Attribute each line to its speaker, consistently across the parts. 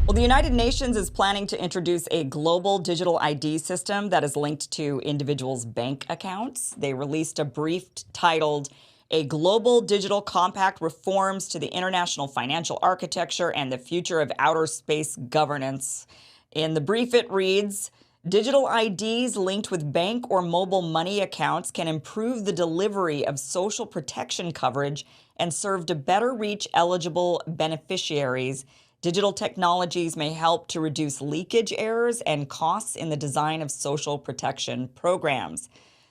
Speaker 1: Well, the United Nations is planning to introduce a global digital ID system that is linked to individuals' bank accounts. They released a brief titled A Global Digital Compact Reforms to the International Financial Architecture and the Future of Outer Space Governance. In the brief, it reads, digital IDs linked with bank or mobile money accounts can improve the delivery of social protection coverage and serve to better reach eligible beneficiaries. Digital technologies may help to reduce leakage errors and costs in the design of social protection programs.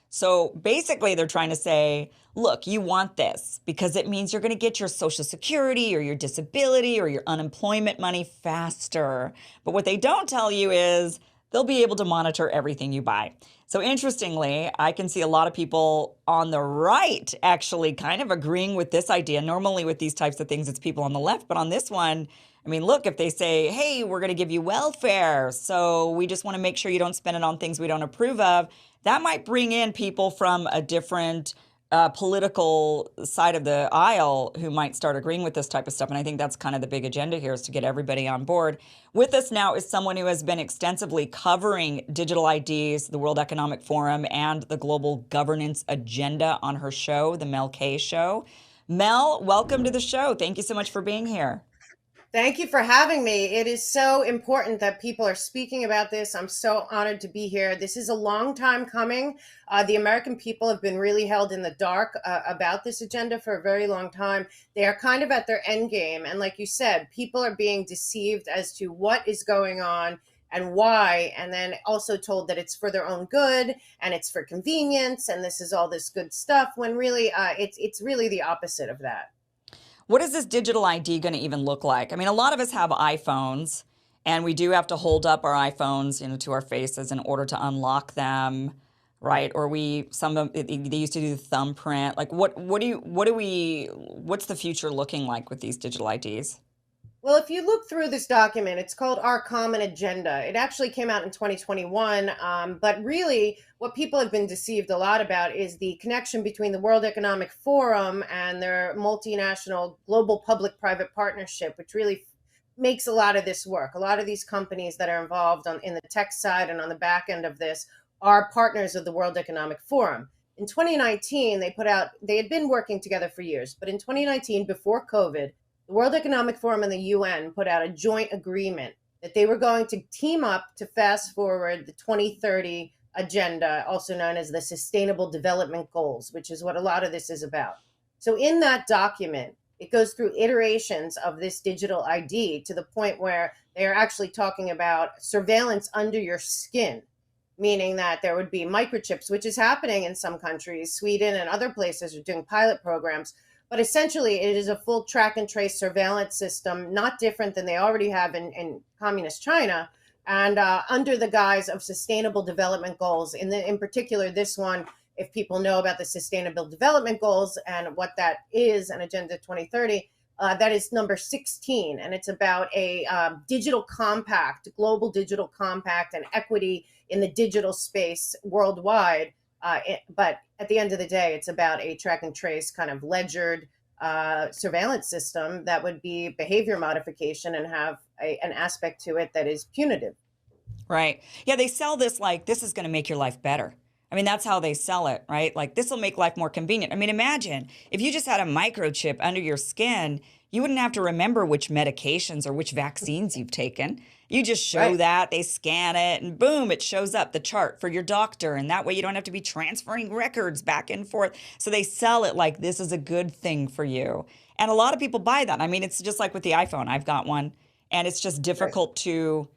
Speaker 1: So basically, they're trying to say, look, you want this because it means you're going to get your Social Security or your disability or your unemployment money faster. But what they don't tell you is they'll be able to monitor everything you buy. So interestingly, I can see a lot of people on the right actually kind of agreeing with this idea. Normally with these types of things, it's people on the left. But on this one, I mean, look, if they say, hey, we're going to give you welfare, so we just want to make sure you don't spend it on things we don't approve of, that might bring in people from a different political side of the aisle who might start agreeing with this type of stuff. And I think that's kind of the big agenda here, is to get everybody on board. With us now is someone who has been extensively covering digital IDs, the World Economic Forum, and the global governance agenda on her show, The Mel K Show. Mel, welcome to the show. Thank you so much for being here.
Speaker 2: Thank you for having me. It is so important that people are speaking about this. I'm so honored to be here. This is a long time coming. The American people have been really held in the dark about this agenda for a very long time. They are kind of at their end game. And like you said, people are being deceived as to what is going on and why, and then also told that it's for their own good and it's for convenience and this is all this good stuff, when really it's really the opposite of that.
Speaker 1: What is this digital ID going to even look like? I mean, a lot of us have iPhones, and we do have to hold up our iPhones, to our faces in order to unlock them, right? Or they used to do the thumbprint. Like, what's the future looking like with these digital IDs?
Speaker 2: Well, if you look through this document, it's called Our Common Agenda. It actually came out in 2021. But really, what people have been deceived a lot about is the connection between the World Economic Forum and their multinational global public private partnership, which really makes a lot of this work. A lot of these companies that are involved in the tech side and on the back end of this are partners of the World Economic Forum. In 2019, they had been working together for years, but in 2019, before COVID, the World Economic Forum and the UN put out a joint agreement that they were going to team up to fast forward the 2030 agenda, also known as the Sustainable Development Goals, which is what a lot of this is about. So in that document, it goes through iterations of this digital ID to the point where they are actually talking about surveillance under your skin, meaning that there would be microchips, which is happening in some countries. Sweden and other places are doing pilot programs. But essentially, it is a full track and trace surveillance system, not different than they already have in communist China, and under the guise of sustainable development goals. In particular, this one, if people know about the sustainable development goals and what that is, and Agenda 2030, that is number 16. And it's about a digital compact, global digital compact and equity in the digital space worldwide. But at the end of the day, it's about a track and trace kind of ledgered surveillance system that would be behavior modification and have an aspect to it that is punitive.
Speaker 1: Right. Yeah, they sell this like this is going to make your life better. I mean, that's how they sell it, right? Like this will make life more convenient. I mean, imagine if you just had a microchip under your skin, you wouldn't have to remember which medications or which vaccines you've taken. You just show
Speaker 2: Right.
Speaker 1: that, they scan it, and boom, it shows up the chart for your doctor. And that way you don't have to be transferring records back and forth. So they sell it like this is a good thing for you. And a lot of people buy that. I mean, it's just like with the iPhone. I've got one, and it's just
Speaker 2: Right.
Speaker 1: difficult to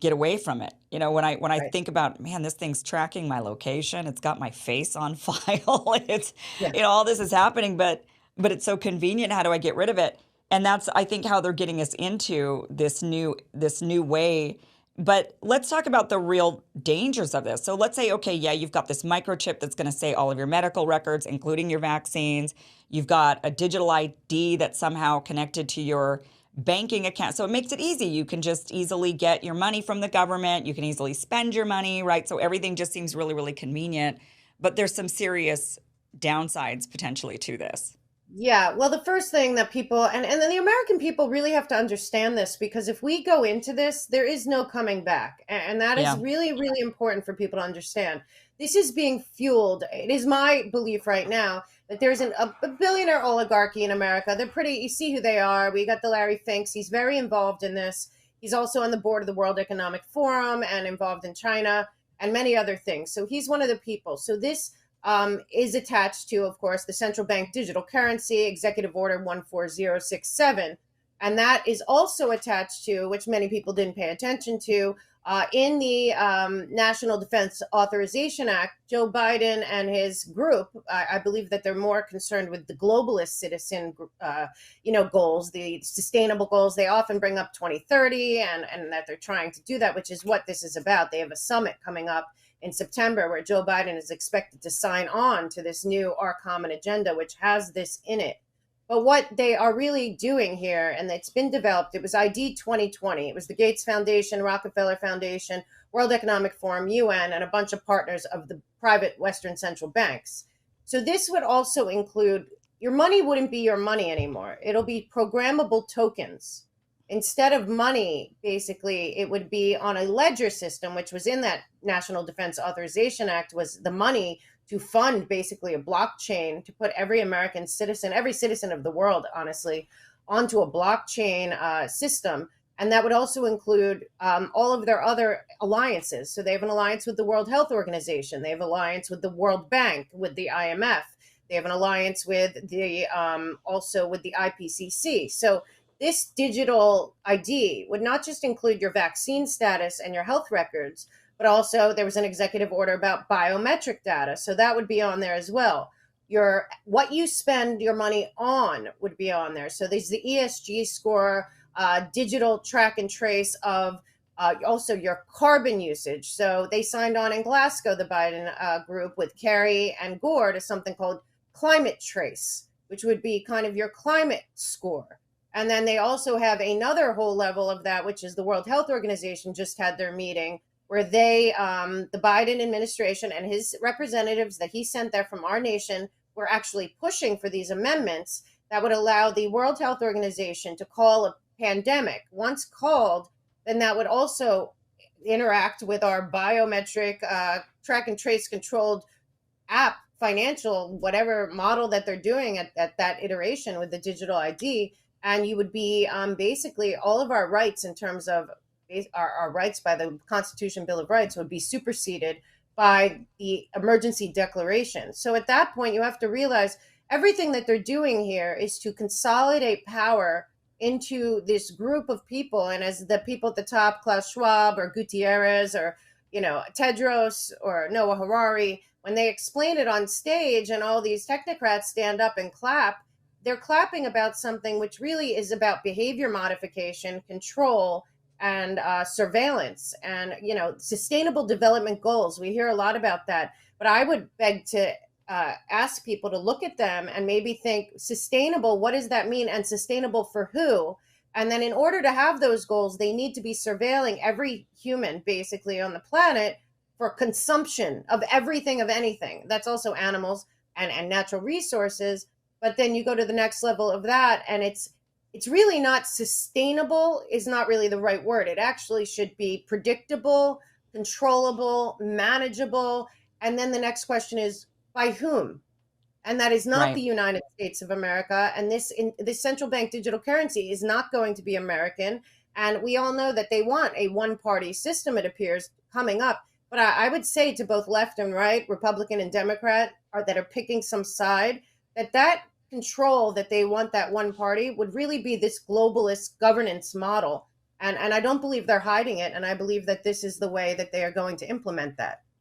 Speaker 1: get away from it. When I
Speaker 2: Right.
Speaker 1: think about, man, this thing's tracking my location. It's got my face on file. It's,
Speaker 2: Yeah.
Speaker 1: all this is happening, but it's so convenient. How do I get rid of it? And that's, I think, how they're getting us into this new way. But let's talk about the real dangers of this. So let's say, okay, yeah, you've got this microchip that's going to say all of your medical records, including your vaccines. You've got a digital ID that's somehow connected to your banking account. So it makes it easy. You can just easily get your money from the government. You can easily spend your money, right? So everything just seems really, really convenient. But there's some serious downsides potentially to this.
Speaker 2: Yeah, well, the first thing that people and then the American people really have to understand this, because if we go into this, there is no coming back. And that is
Speaker 1: Yeah.
Speaker 2: really, really important for people to understand. This is being fueled. It is my belief right now that there's a billionaire oligarchy in America. They're pretty, you see who they are. We got the Larry Finks. He's very involved in this. He's also on the board of the World Economic Forum and involved in China and many other things. So he's one of the people. So this is attached to, of course, the central bank digital currency, Executive Order 14067. And that is also attached to, which many people didn't pay attention to, in the National Defense Authorization Act. Joe Biden and his group, I believe that they're more concerned with the globalist citizen, goals, the sustainable goals. They often bring up 2030 and that they're trying to do that, which is what this is about. They have a summit coming up in September where Joe Biden is expected to sign on to this new Our Common Agenda, which has this in it. But what they are really doing here, and it's been developed, it was ID 2020. It was the Gates Foundation, Rockefeller Foundation, World Economic Forum, UN, and a bunch of partners of the private Western central banks. So this would also include, your money wouldn't be your money anymore. It'll be programmable tokens. Instead of money, basically, it would be on a ledger system, which was in that National Defense Authorization Act, was the money to fund basically a blockchain to put every American citizen, every citizen of the world, honestly, onto a blockchain system. And that would also include all of their other alliances. So they have an alliance with the World Health Organization. They have an alliance with the World Bank, with the IMF. They have an alliance with the also with the IPCC. So this digital ID would not just include your vaccine status and your health records, but also there was an executive order about biometric data. So that would be on there as well. Your what you spend your money on would be on there. So there's the ESG score, digital track and trace of also your carbon usage. So they signed on in Glasgow, the Biden group, with Kerry and Gore, to something called Climate Trace, which would be kind of your climate score. And then they also have another whole level of that, which is the World Health Organization just had their meeting where they, the Biden administration and his representatives that he sent there from our nation, were actually pushing for these amendments that would allow the World Health Organization to call a pandemic. Once called, then that would also interact with our biometric track and trace controlled app, financial, whatever model that they're doing at that iteration with the digital ID. And you would be basically all of our rights in terms of our rights by the Constitution Bill of Rights would be superseded by the emergency declaration. So at that point, you have to realize everything that they're doing here is to consolidate power into this group of people. And as the people at the top, Klaus Schwab or Gutierrez or, Tedros or Noah Harari, when they explain it on stage and all these technocrats stand up and clap, they're clapping about something which really is about behavior modification, control, and surveillance, and sustainable development goals. We hear a lot about that, but I would beg to ask people to look at them and maybe think sustainable. What does that mean? And sustainable for who? And then in order to have those goals, they need to be surveilling every human basically on the planet for consumption of everything, of anything. That's also animals and natural resources. But then you go to the next level of that, and it's really not sustainable, is not really the right word. It actually should be predictable, controllable, manageable. And then the next question is, by whom? And that is not
Speaker 1: Right.
Speaker 2: the United States of America. And this central bank digital currency is not going to be American. And we all know that they want a one-party system, it appears, coming up. But I would say to both left and right, Republican and Democrat, that are picking some side, that control that they want, that one party, would really be this globalist governance model. And I don't believe they're hiding it. And I believe that this is the way that they are going to implement that.